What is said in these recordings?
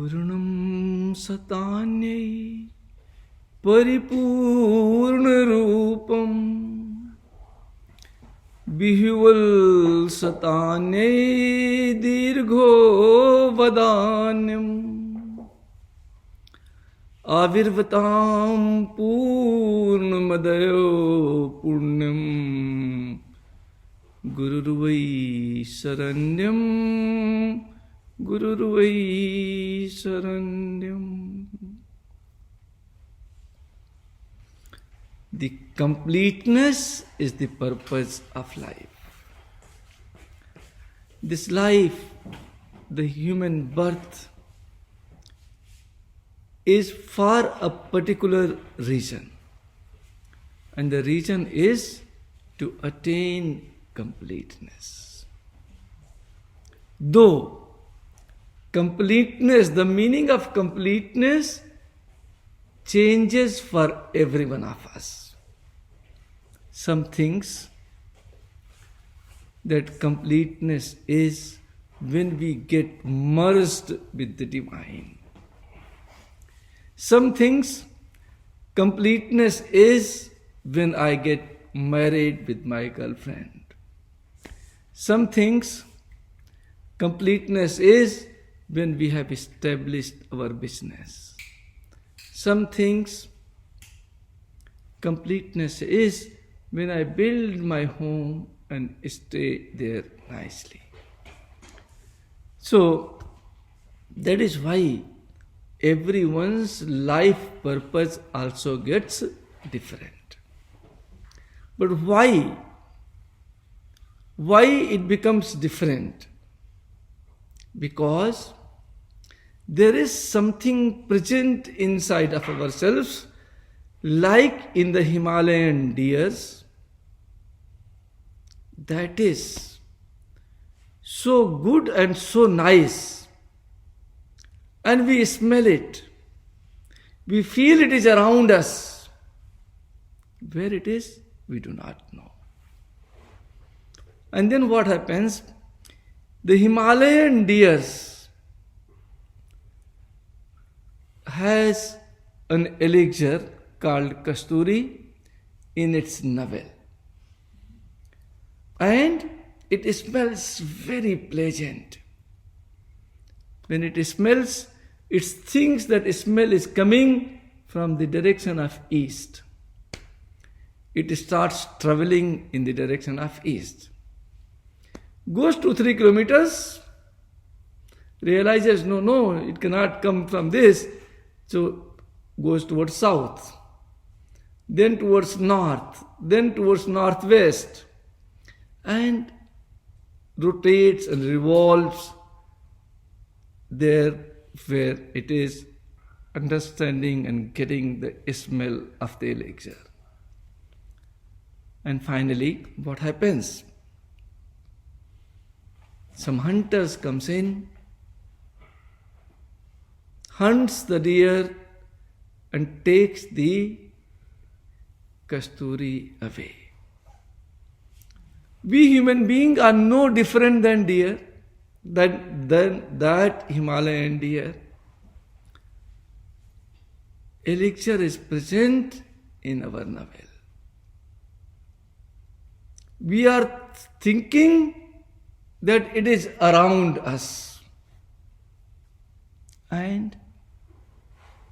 Purnam Satanyai Paripurna Rupam Bihuval Satanyai Dirgho Vadanyam Avirvatam Purnamadayo Purnam Gururvai Saranyam Gururvai Saranyam. The completeness is the purpose of life. This life, the human birth, is for a particular reason. And the reason is to attain completeness. Though completeness, the meaning of completeness changes for every one of us. Some things that completeness is when we get merged with the divine. Some things completeness is when I get married with my girlfriend. Some things completeness is when we have established our business. Some things completeness is when I build my home and stay there nicely. So that is why everyone's life purpose also gets different. But why? Why it becomes different? Because there is something present inside of ourselves, like in the Himalayan deers, that is so good and so nice, and we smell it, we feel it is around us. Where it is, we do not know. And then what happens? The Himalayan deers has an elixir called Kasturi in its navel. And it smells very pleasant. When it smells, it thinks that smell is coming from the direction of east. It starts traveling in the direction of east. Goes 2-3 kilometers, realizes no, it cannot come from this. So goes towards south, then towards north, then towards northwest, and rotates and revolves there where it is understanding and getting the smell of the elixir. And finally, what happens? Some hunters comes in, hunts the deer and takes the Kasturi away. We human beings are no different than deer, than that Himalayan deer. Elixir is present in our navel. We are thinking that it is around us, and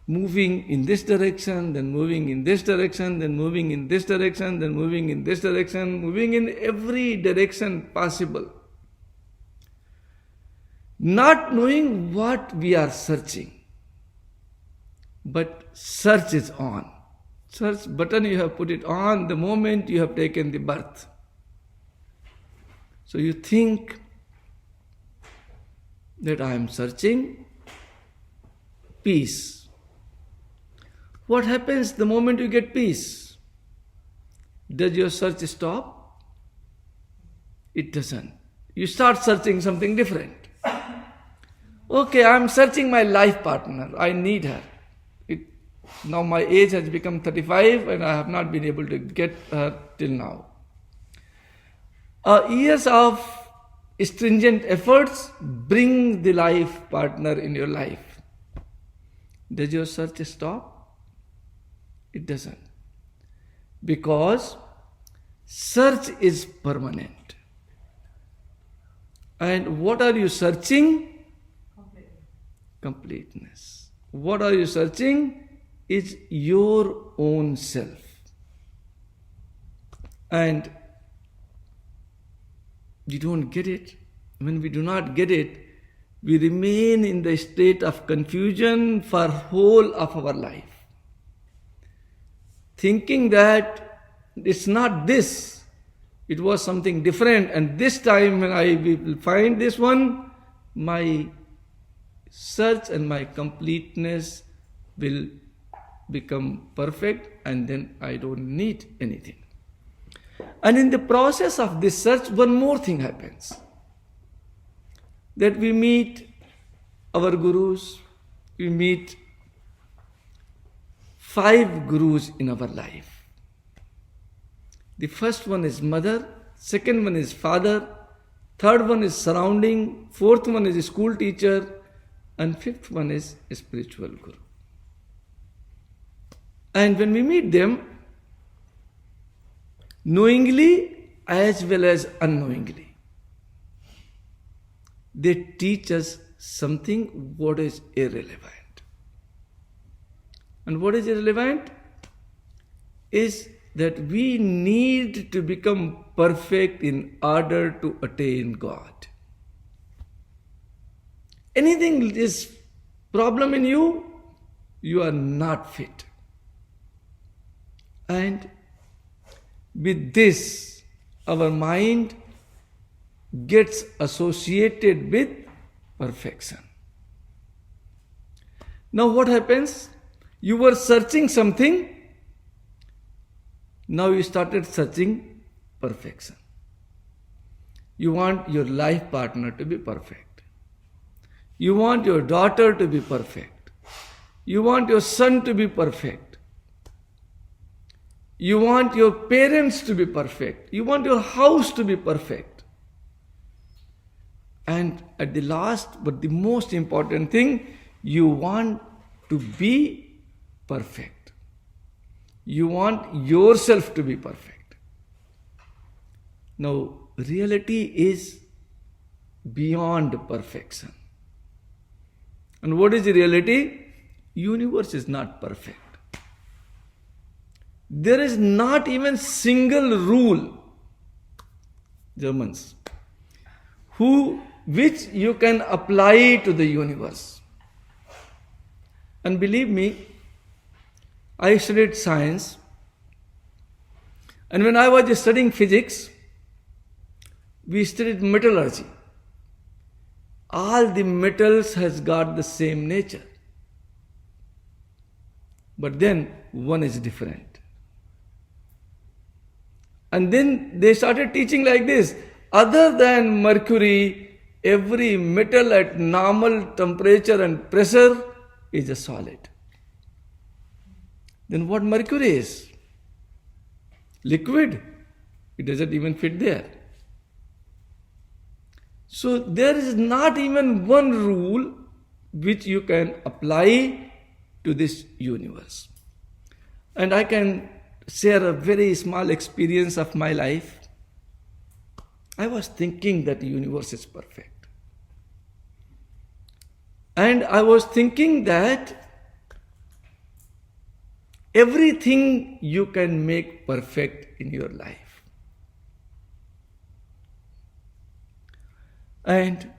moving in this direction, then moving in this direction, then moving in this direction, then moving in this direction, moving in every direction possible. Not knowing what we are searching. But search is on. Search button you have put it on the moment you have taken the birth. So you think that I am searching peace. What happens the moment you get peace? Does your search stop? It doesn't. You start searching something different. Okay, I am searching my life partner. I need her. Now my age has become 35 and I have not been able to get her till now. Years of stringent efforts bring the life partner in your life. Does your search stop? It doesn't. Because search is permanent. And what are you searching? Completeness. What are you searching? Is your own self. And you don't get it. When we do not get it, we remain in the state of confusion for whole of our life. Thinking that it's not this, it was something different, and this time when I will find this one, my search and my completeness will become perfect, and then I don't need anything. And in the process of this search, one more thing happens. That we meet our gurus, we meet 5 gurus in our life. The first one is mother, second one is father, third one is surrounding, fourth one is a school teacher, and fifth one is a spiritual guru. And when we meet them, knowingly as well as unknowingly, they teach us something what is irrelevant. And what is irrelevant is that we need to become perfect in order to attain God. Anything is problem in you, you are not fit. And with this, our mind gets associated with perfection. Now what happens? You were searching something, now you started searching perfection. You want your life partner to be perfect. You want your daughter to be perfect. You want your son to be perfect. You want your parents to be perfect. You want your house to be perfect. And at the last, but the most important thing, you want to be perfect. You want yourself to be perfect. Now, reality is beyond perfection. And what is the reality? Universe is not perfect. There is not even single rule, Germans, which you can apply to the universe. And believe me, I studied science, and when I was studying physics, we studied metallurgy. All the metals has got the same nature. But then one is different. And then they started teaching like this. Other than mercury, every metal at normal temperature and pressure is a solid. Then what mercury is? Liquid. It doesn't even fit there. So there is not even one rule which you can apply to this universe. And I can share a very small experience of my life. I was thinking that the universe is perfect. And I was thinking that everything you can make perfect in your life. And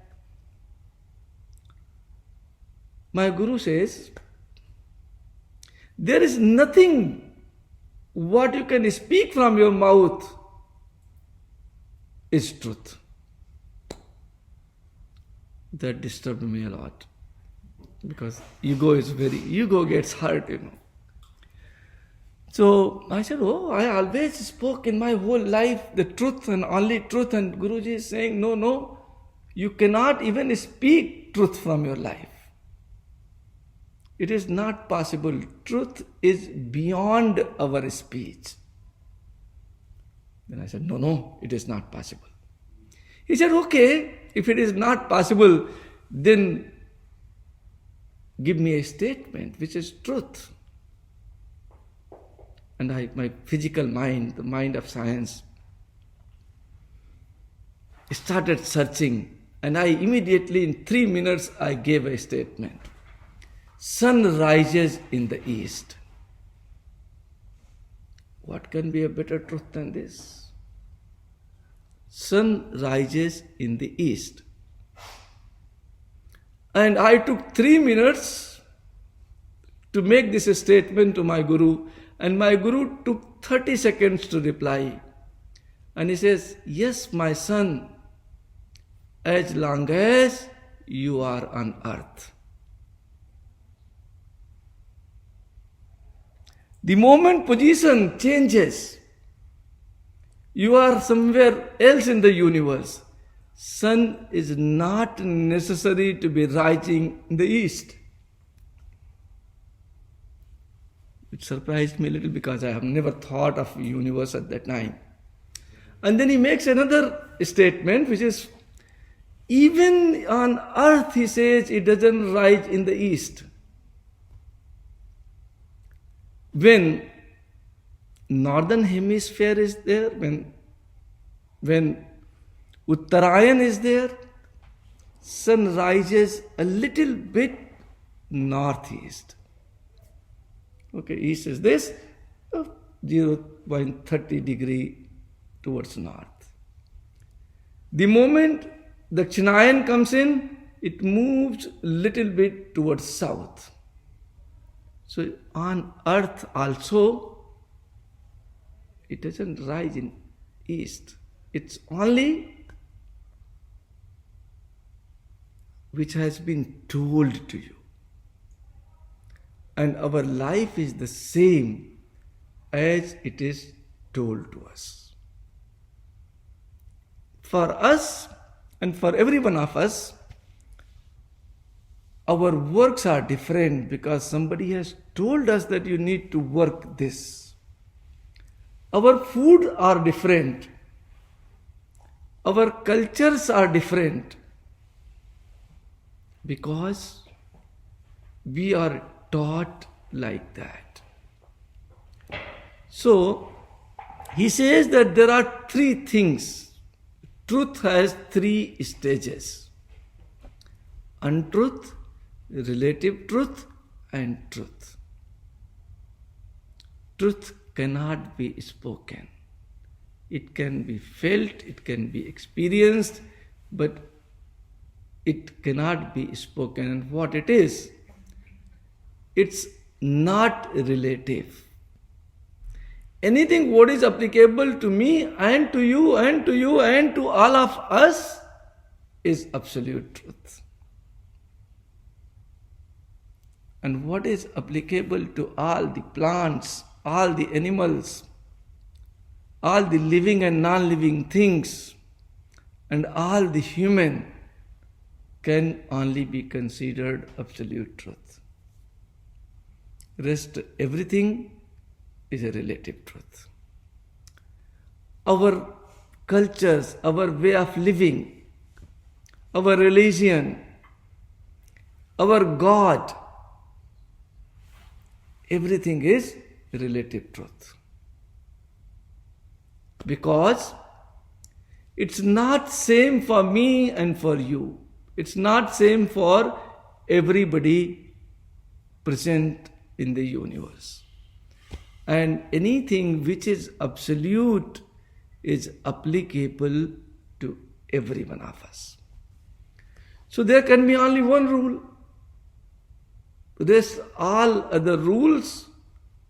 my guru says, there is nothing what you can speak from your mouth is truth. That disturbed me a lot. Because ego gets hurt, So I said, I always spoke in my whole life the truth and only truth. And Guruji is saying, no, you cannot even speak truth from your life. It is not possible. Truth is beyond our speech. Then I said, no, it is not possible. He said, okay, if it is not possible, then give me a statement which is truth. And my physical mind, the mind of science, started searching, and I immediately, in 3 minutes, I gave a statement. Sun rises in the east. What can be a better truth than this? Sun rises in the east. And I took 3 minutes to make this statement to my Guru, and my Guru took 30 seconds to reply. And he says, yes, my son, as long as you are on earth. The moment position changes, you are somewhere else in the universe. Sun is not necessary to be rising in the east. It surprised me a little because I have never thought of universe at that time. And then he makes another statement which is, even on earth, he says, it doesn't rise in the east. When northern hemisphere is there, when Uttarayan is there, sun rises a little bit northeast. Okay, east is this, 0.30 degree towards north. The moment the Dakshinayan comes in, it moves a little bit towards south. So on earth also, it doesn't rise in east. It's only which has been told to you. And our life is the same as it is told to us. For us and for every one of us, our works are different because somebody has told us that you need to work this. Our food are different. Our cultures are different because we are taught like that. So, he says that there are 3 things. Truth has 3 stages. Untruth, relative truth, and truth. Truth cannot be spoken. It can be felt, it can be experienced, but it cannot be spoken. And what it is, it's not relative. Anything what is applicable to me and to you and to you and to all of us is absolute truth. And what is applicable to all the plants, all the animals, all the living and non-living things, and all the human can only be considered absolute truth. Rest everything is a relative truth. Our cultures, our way of living, our religion, our God, everything is relative truth. Because it's not same for me and for you. It's not same for everybody present in the universe. And anything which is absolute is applicable to every one of us. So there can be only one rule. This, all other rules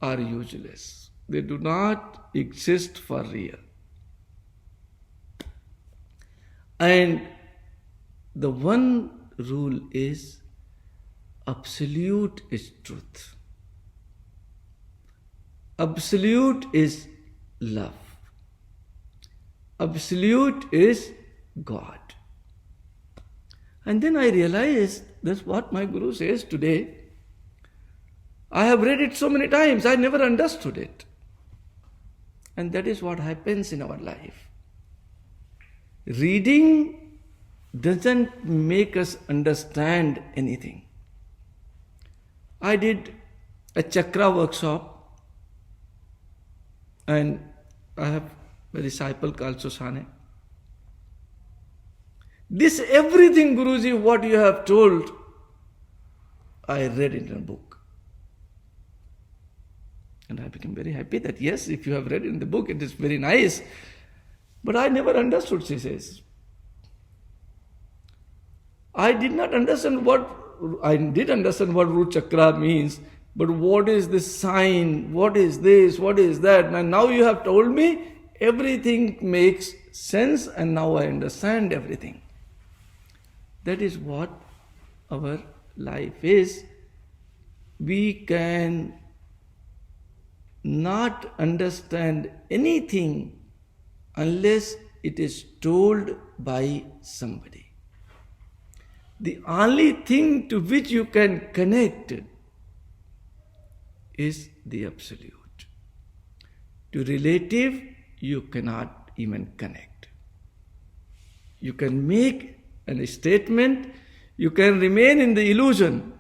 are useless. They do not exist for real. And the one rule is absolute is truth. Absolute is love. Absolute is God. And then I realized that's what my Guru says today. I have read it so many times, I never understood it. And that is what happens in our life. Reading doesn't make us understand anything. I did a chakra workshop, and I have a disciple called Susane. This everything, Guruji, what you have told, I read in a book. And I became very happy that yes, if you have read in the book, it is very nice. But I never understood, she says. I did not understand I did understand what root chakra means, but what is this sign, what is this, what is that? And now you have told me, everything makes sense, and now I understand everything. That is what our life is. We can not understand anything unless it is told by somebody. The only thing to which you can connect is the absolute. To relative, you cannot even connect. You can make a statement, you can remain in the illusion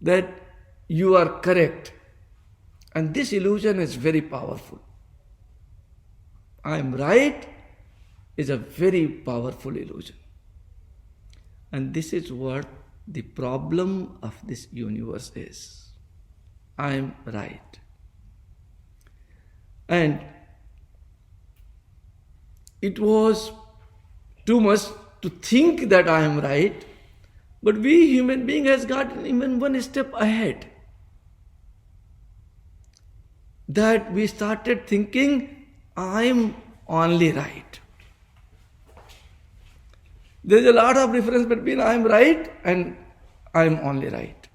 that you are correct. And this illusion is very powerful. I am right is a very powerful illusion. And this is what the problem of this universe is. I am right. And it was too much to think that I am right, but we human being has gotten even one step ahead. That we started thinking, I am only right. There is a lot of difference between I am right and I am only right.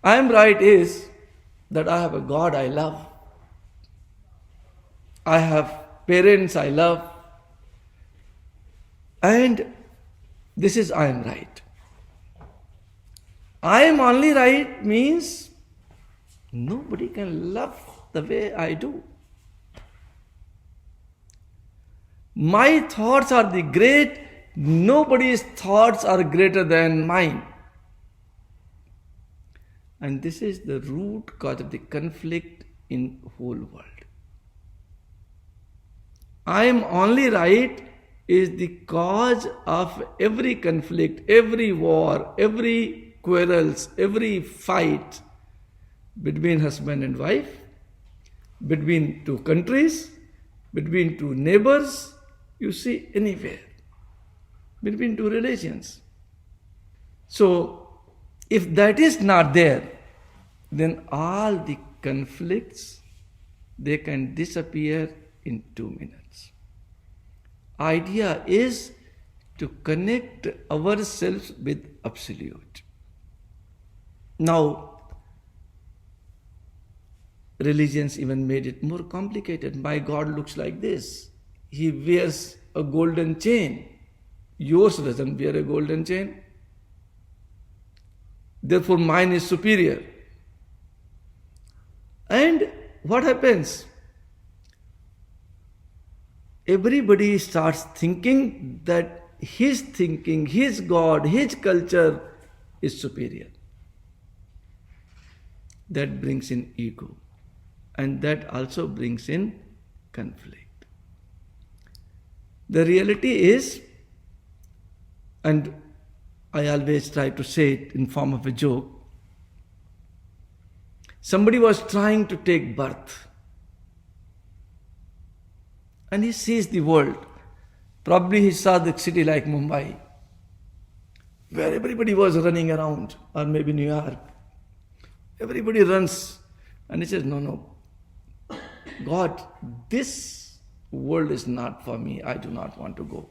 I am right is that I have a God I love. I have parents I love. And this is I am right. I am only right means nobody can love the way I do. My thoughts are the great. Nobody's thoughts are greater than mine. And this is the root cause of the conflict in the whole world. I am only right is the cause of every conflict, every war, every quarrels, every fight between husband and wife, between two countries, between two neighbors, you see anywhere. Between two religions. So, if that is not there, then all the conflicts, they can disappear in 2 minutes. Idea is to connect ourselves with Absolute. Now, religions even made it more complicated. My God looks like this. He wears a golden chain. Yours doesn't wear a golden chain. Therefore, mine is superior. And what happens? Everybody starts thinking that his thinking, his God, his culture is superior. That brings in ego. And that also brings in conflict. The reality is, and I always try to say it in form of a joke, somebody was trying to take birth. And he sees the world. Probably he saw the city like Mumbai, where everybody was running around, or maybe New York. Everybody runs. And he says, no, God, this world is not for me. I do not want to go.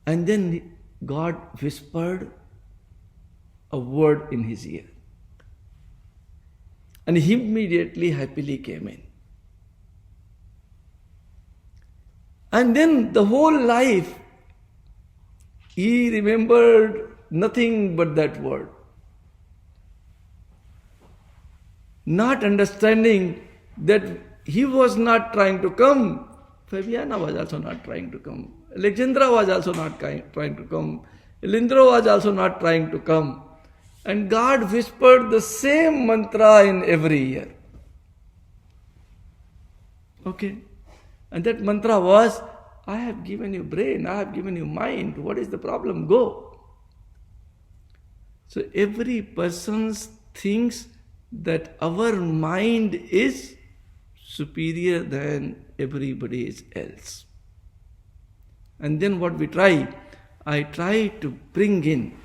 And then God whispered a word in his ear. And he immediately happily came in. And then the whole life, he remembered nothing but that word. Not understanding that he was not trying to come. Fabiana was also not trying to come. Alexandra was also not trying to come. Lindro was also not trying to come. And God whispered the same mantra in every ear. Okay? And that mantra was, I have given you brain, I have given you mind. What is the problem? Go. So every person thinks that our mind is superior than everybody else. And then what we try? I try to bring in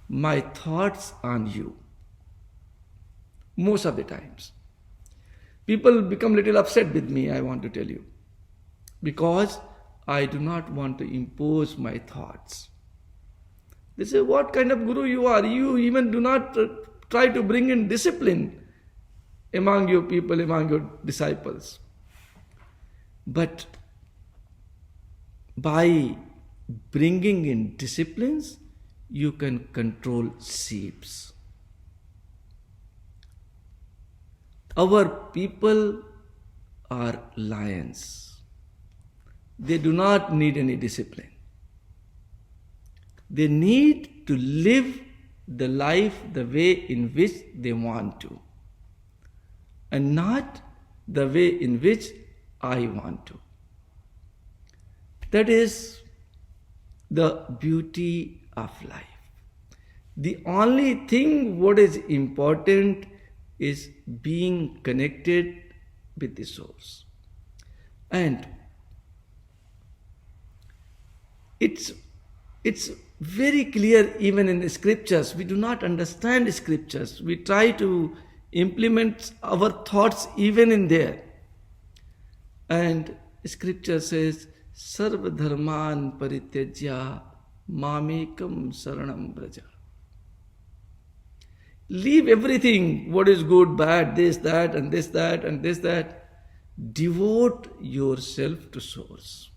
my thoughts on you. Most of the times. People become little upset with me, I want to tell you. Because I do not want to impose my thoughts. They say, what kind of guru you are? You even do not try to bring in discipline among your people, among your disciples. But by bringing in disciplines, you can control sheeps. Our people are lions. They do not need any discipline. They need to live the life the way in which they want to, and not the way in which I want to. That is the beauty of life. The only thing what is important is being connected with the source. And it's very clear even in the scriptures. We do not understand scriptures. We try to implement our thoughts even in there. And scripture says, Sarva dharman parityajya mamekam saranam braja. Leave everything, what is good, bad, this, that, and this, that, and this, that. Devote yourself to source.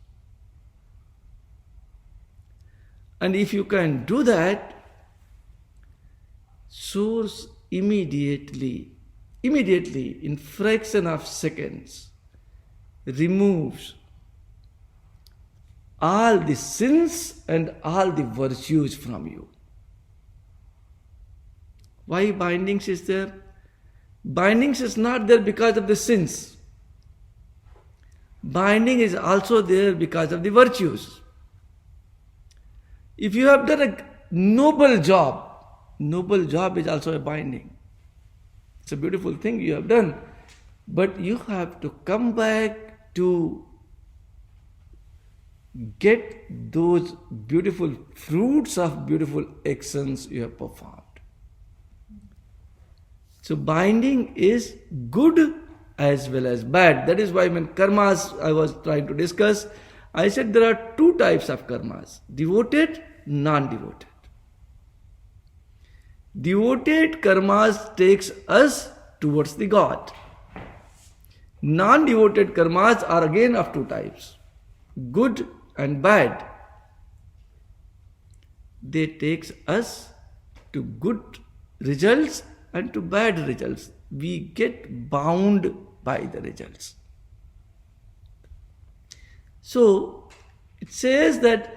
And if you can do that, source immediately, in fraction of seconds, removes all the sins and all the virtues from you. Why bindings is there? Bindings is not there because of the sins. Binding is also there because of the virtues. If you have done a noble job is also a binding. It's a beautiful thing you have done. But you have to come back to get those beautiful fruits of beautiful actions you have performed. So binding is good as well as bad. That is why when karmas I was trying to discuss, I said there are two types of karmas: devoted, non-devoted. Devoted karmas takes us towards the God. Non-devoted karmas are again of two types, good and bad. They takes us to good results and to bad results. We get bound by the results. So it says that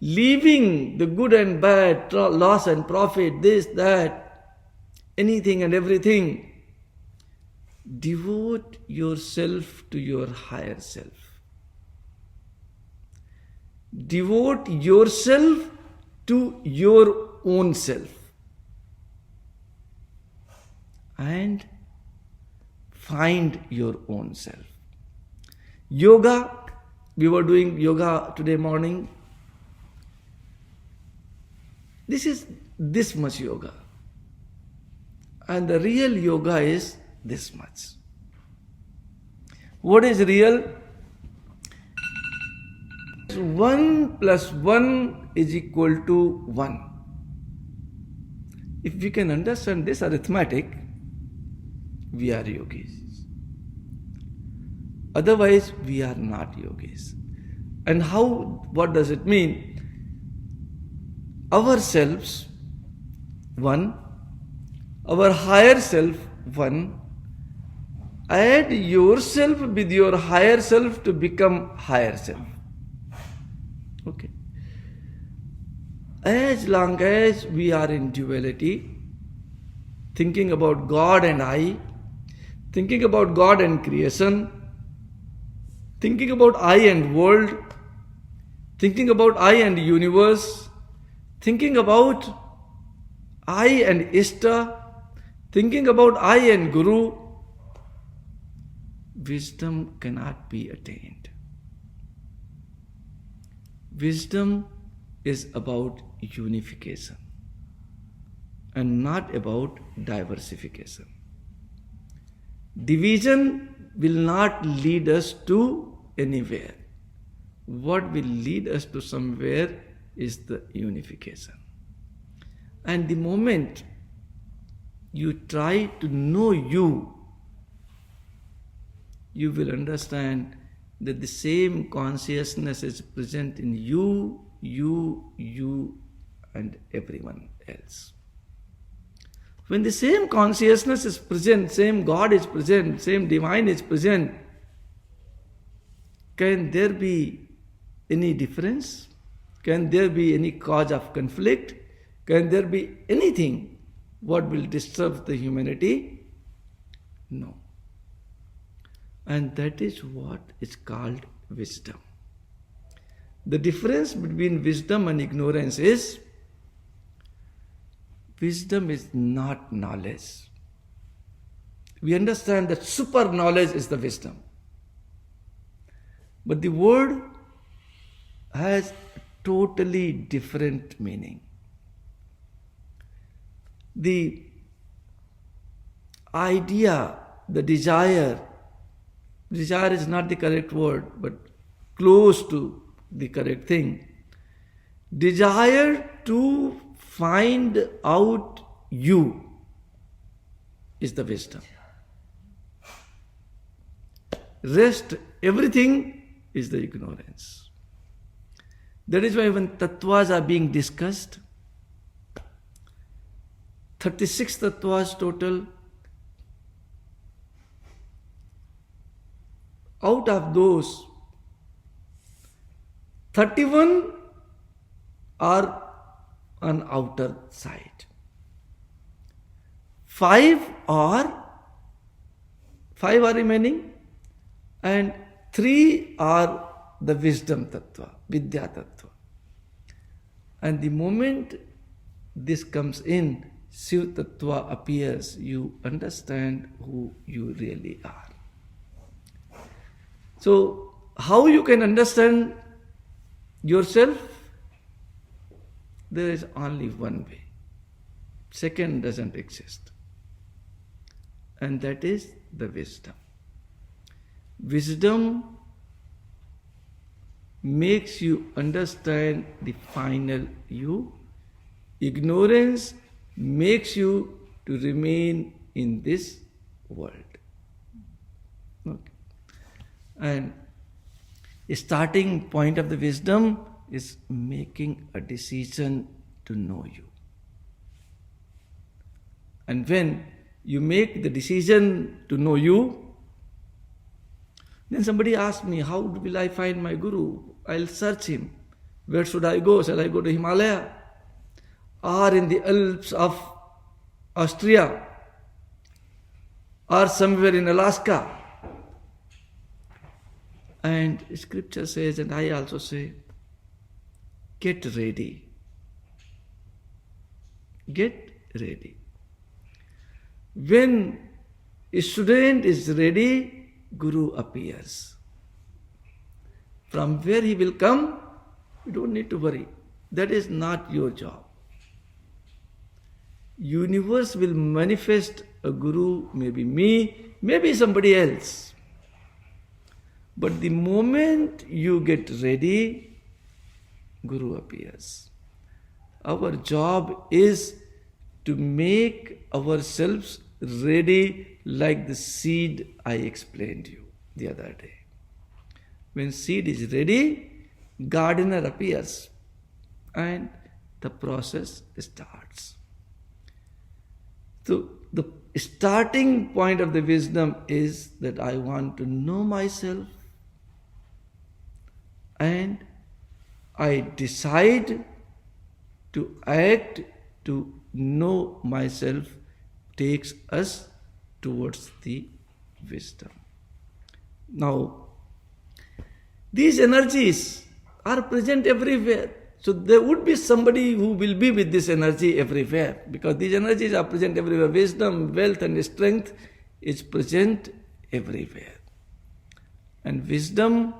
leaving the good and bad, loss and profit, this, that, anything and everything, devote yourself to your higher self. Devote yourself to your own self. And find your own self. Yoga, we were doing yoga today morning. This is this much yoga. And the real yoga is this much. What is real? 1 plus 1 is equal to 1. If we can understand this arithmetic, we are yogis. Otherwise, we are not yogis. And what does it mean? Ourselves, 1. Our higher self, 1. Add yourself with your higher self to become higher self. Okay. as long as we are in duality, thinking about God and I, thinking about God and creation, thinking about I and world, thinking about I and universe, thinking about I and Ishta, thinking about I and Guru, wisdom cannot be attained. Wisdom is about unification and not about diversification. Division will not lead us to anywhere. What will lead us to somewhere is the unification. And the moment you try to know you will understand that the same consciousness is present in you, and everyone else. When the same consciousness is present, same God is present, same divine is present, can there be any difference? Can there be any cause of conflict? Can there be anything what will disturb the humanity? No. And that is what is called wisdom. The difference between wisdom and ignorance is wisdom is not knowledge. We understand that super knowledge is the wisdom. But the word has totally different meaning. The idea, the desire is not the correct word, but close to the correct thing. Desire to find out you is the wisdom. Rest, everything is the ignorance. That is why when tattvas are being discussed, 36 tattvas total, out of those, 31 are on outer side. 5 are remaining, and 3 are the wisdom tattva, vidya tattva. And the moment this comes in, Shiv tattva appears, you understand who you really are. So, how you can understand yourself? There is only one way. Second doesn't exist. And that is the wisdom. Wisdom makes you understand the final you. Ignorance makes you to remain in this world. Okay. And a starting point of the wisdom is making a decision to know you. And when you make the decision to know you, then somebody asks me, how will I find my Guru? I'll search him. Where should I go? Shall I go to Himalaya? Or in the Alps of Austria? Or somewhere in Alaska? And scripture says, and I also say, get ready. Get ready. When a student is ready, Guru appears. From where he will come, you don't need to worry. That is not your job. Universe will manifest a Guru, maybe me, maybe somebody else. But the moment you get ready, Guru appears. Our job is to make ourselves ready like the seed I explained you the other day. When seed is ready, gardener appears and the process starts. So the starting point of the wisdom is that I want to know myself, and I decide to act, to know myself, takes us towards the wisdom. Now, these energies are present everywhere. So there would be somebody who will be with this energy everywhere, because these energies are present everywhere. Wisdom, wealth and strength is present everywhere. And wisdom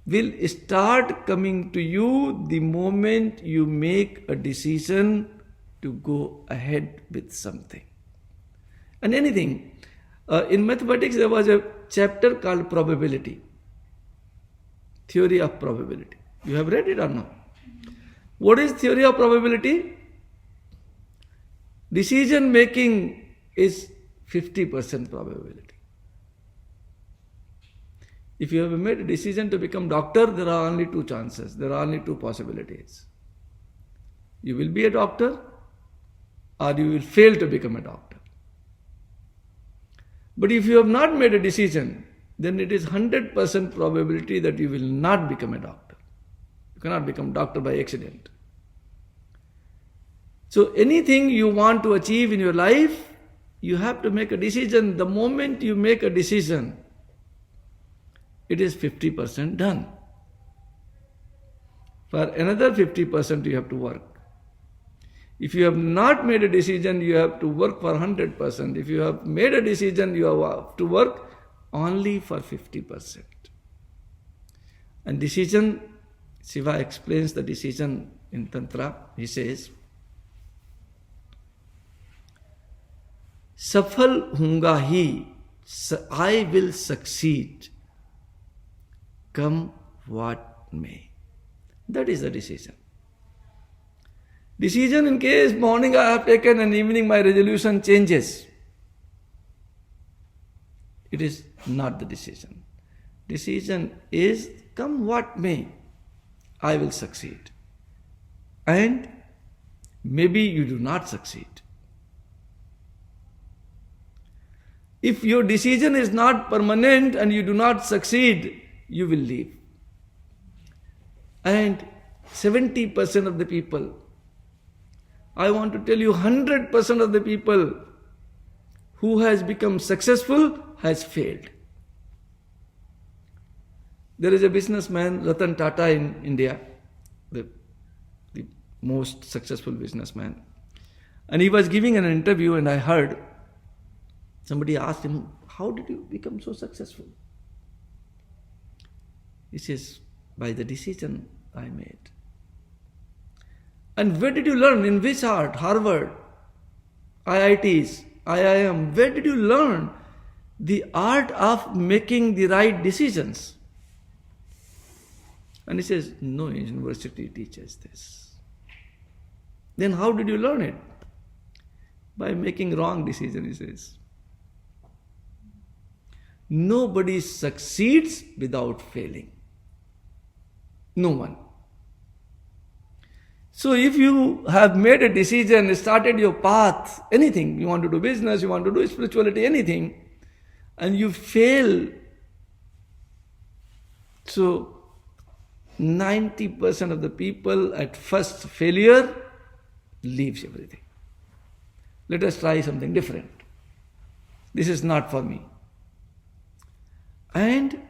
will start coming to you the moment you make a decision to go ahead with something. And anything. In mathematics there was a chapter called probability. Theory of probability. You have read it or no? What is theory of probability? Decision making is 50% probability. If you have made a decision to become doctor, there are only two chances. There are only two possibilities. You will be a doctor or you will fail to become a doctor. But if you have not made a decision, then it is 100% probability that you will not become a doctor. You cannot become doctor by accident. So anything you want to achieve in your life, you have to make a decision. The moment you make a decision, it is 50% done. For another 50% you have to work. If you have not made a decision, you have to work for 100%. If you have made a decision, you have to work only for 50%. And decision, Shiva explains the decision in Tantra. He says, Safal hunga hi, I will succeed, come what may. That is the decision. Decision in case morning I have taken and evening my resolution changes. It is not the decision. Decision is, come what may, I will succeed. And maybe you do not succeed. If your decision is not permanent and you do not succeed, you will leave. And 70% of the people, I want to tell you 100% of the people who has become successful has failed. There is a businessman, Ratan Tata in India, the most successful businessman. And he was giving an interview and I heard somebody asked him, how did you become so successful? He says, by the decision I made. And where did you learn? In which art? Harvard, IITs, IIM. Where did you learn the art of making the right decisions? And he says, no university teaches this. Then how did you learn it? By making wrong decisions, he says. Nobody succeeds without failing. No one. So if you have made a decision, started your path, anything, you want to do business, you want to do spirituality, anything, and you fail, so 90% of the people at first failure leaves everything. Let us try something different. This is not for me. And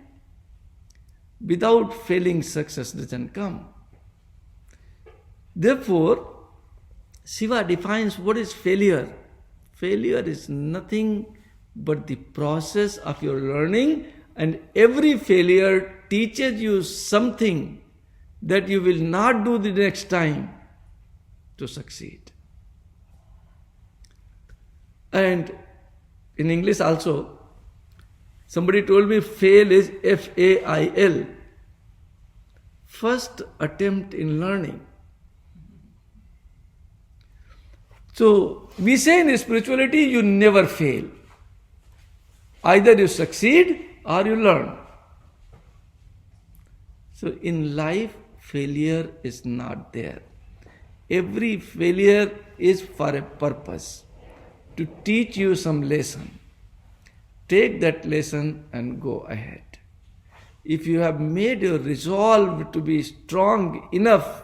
without failing, success doesn't come. Therefore, Shiva defines what is failure. Failure is nothing but the process of your learning, and every failure teaches you something that you will not do the next time to succeed. And in English also, somebody told me fail is F-A-I-L. First attempt in learning. So, we say in spirituality, you never fail. Either you succeed or you learn. So, in life, failure is not there. Every failure is for a purpose, to teach you some lesson. Take that lesson and go ahead. If you have made your resolve to be strong enough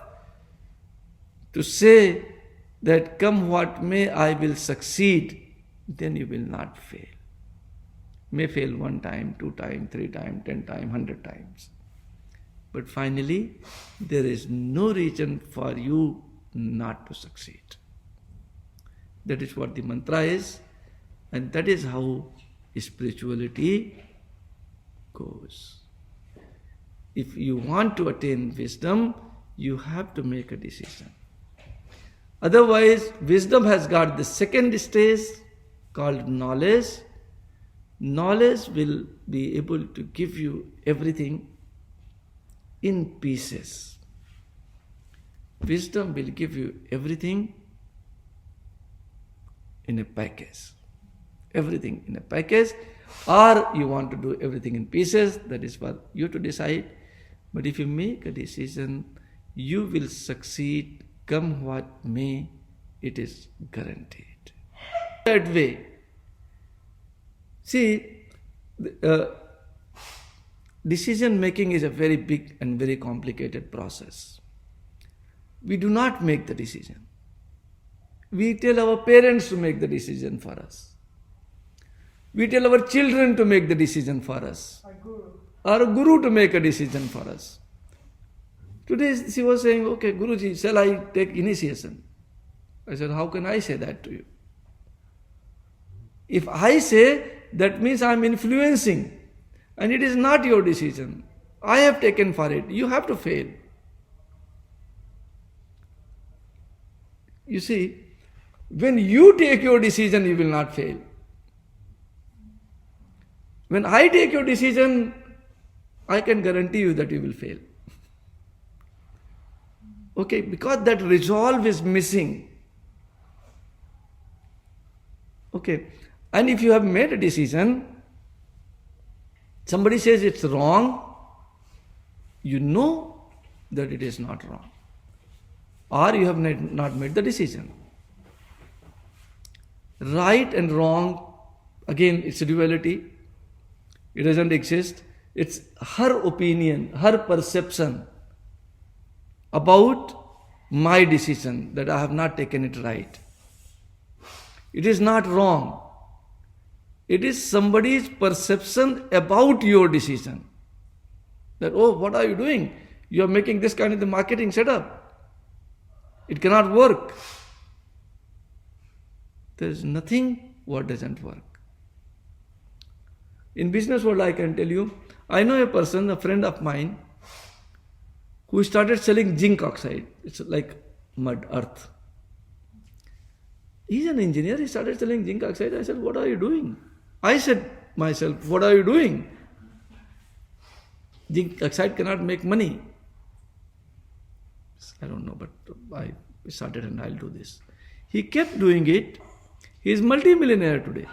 to say that come what may, I will succeed, then you will not fail. May fail 1 time, 2 times, 3 times, 10 times, 100 times. But finally, there is no reason for you not to succeed. That is what the mantra is, and that is how spirituality goes. If you want to attain wisdom, you have to make a decision. Otherwise, wisdom has got the second stage called knowledge. Knowledge will be able to give you everything in pieces. Wisdom will give you everything in a package. Everything in a package, or you want to do everything in pieces, that is for you to decide. But if you make a decision, you will succeed come what may, it is guaranteed. That way, see, decision making is a very big and very complicated process. We do not make the decision. We tell our parents to make the decision for us. We tell our children to make the decision for us. Or a guru to make a decision for us. Today she was saying, okay, Guruji, shall I take initiation? I said, how can I say that to you? If I say, that means I am influencing. And it is not your decision. I have taken for it. You have to fail. You see, when you take your decision, you will not fail. When I take your decision, I can guarantee you that you will fail. Okay, because that resolve is missing. Okay, and if you have made a decision, somebody says it's wrong, you know that it is not wrong. Or you have not made the decision. Right and wrong, again, it's a duality. It doesn't exist. It's her opinion, her perception about my decision that I have not taken it right. It is not wrong. It is somebody's perception about your decision. That, oh, what are you doing? You are making this kind of the marketing setup. It cannot work. There is nothing what doesn't work. In business world, I can tell you, I know a person, a friend of mine, who started selling zinc oxide. It's like mud, earth. He's an engineer, he started selling zinc oxide. I said, what are you doing? I said myself, what are you doing? Zinc oxide cannot make money. I don't know, but I started and I'll do this. He kept doing it. He is multi-millionaire today.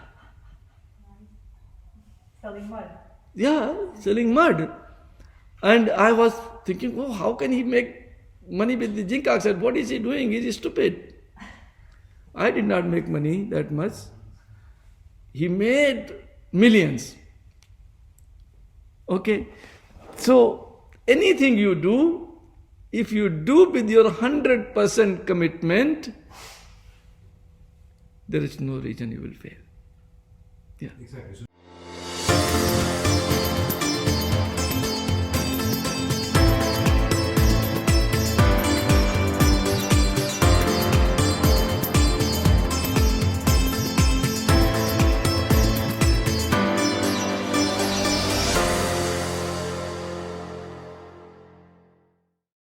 Selling mud. Yeah, selling mud. And I was thinking, oh, how can he make money with the zinc oxide? What is he doing? He is stupid. I did not make money that much. He made millions. Okay. So, anything you do, if you do with your 100% commitment, there is no reason you will fail. Yeah. Exactly.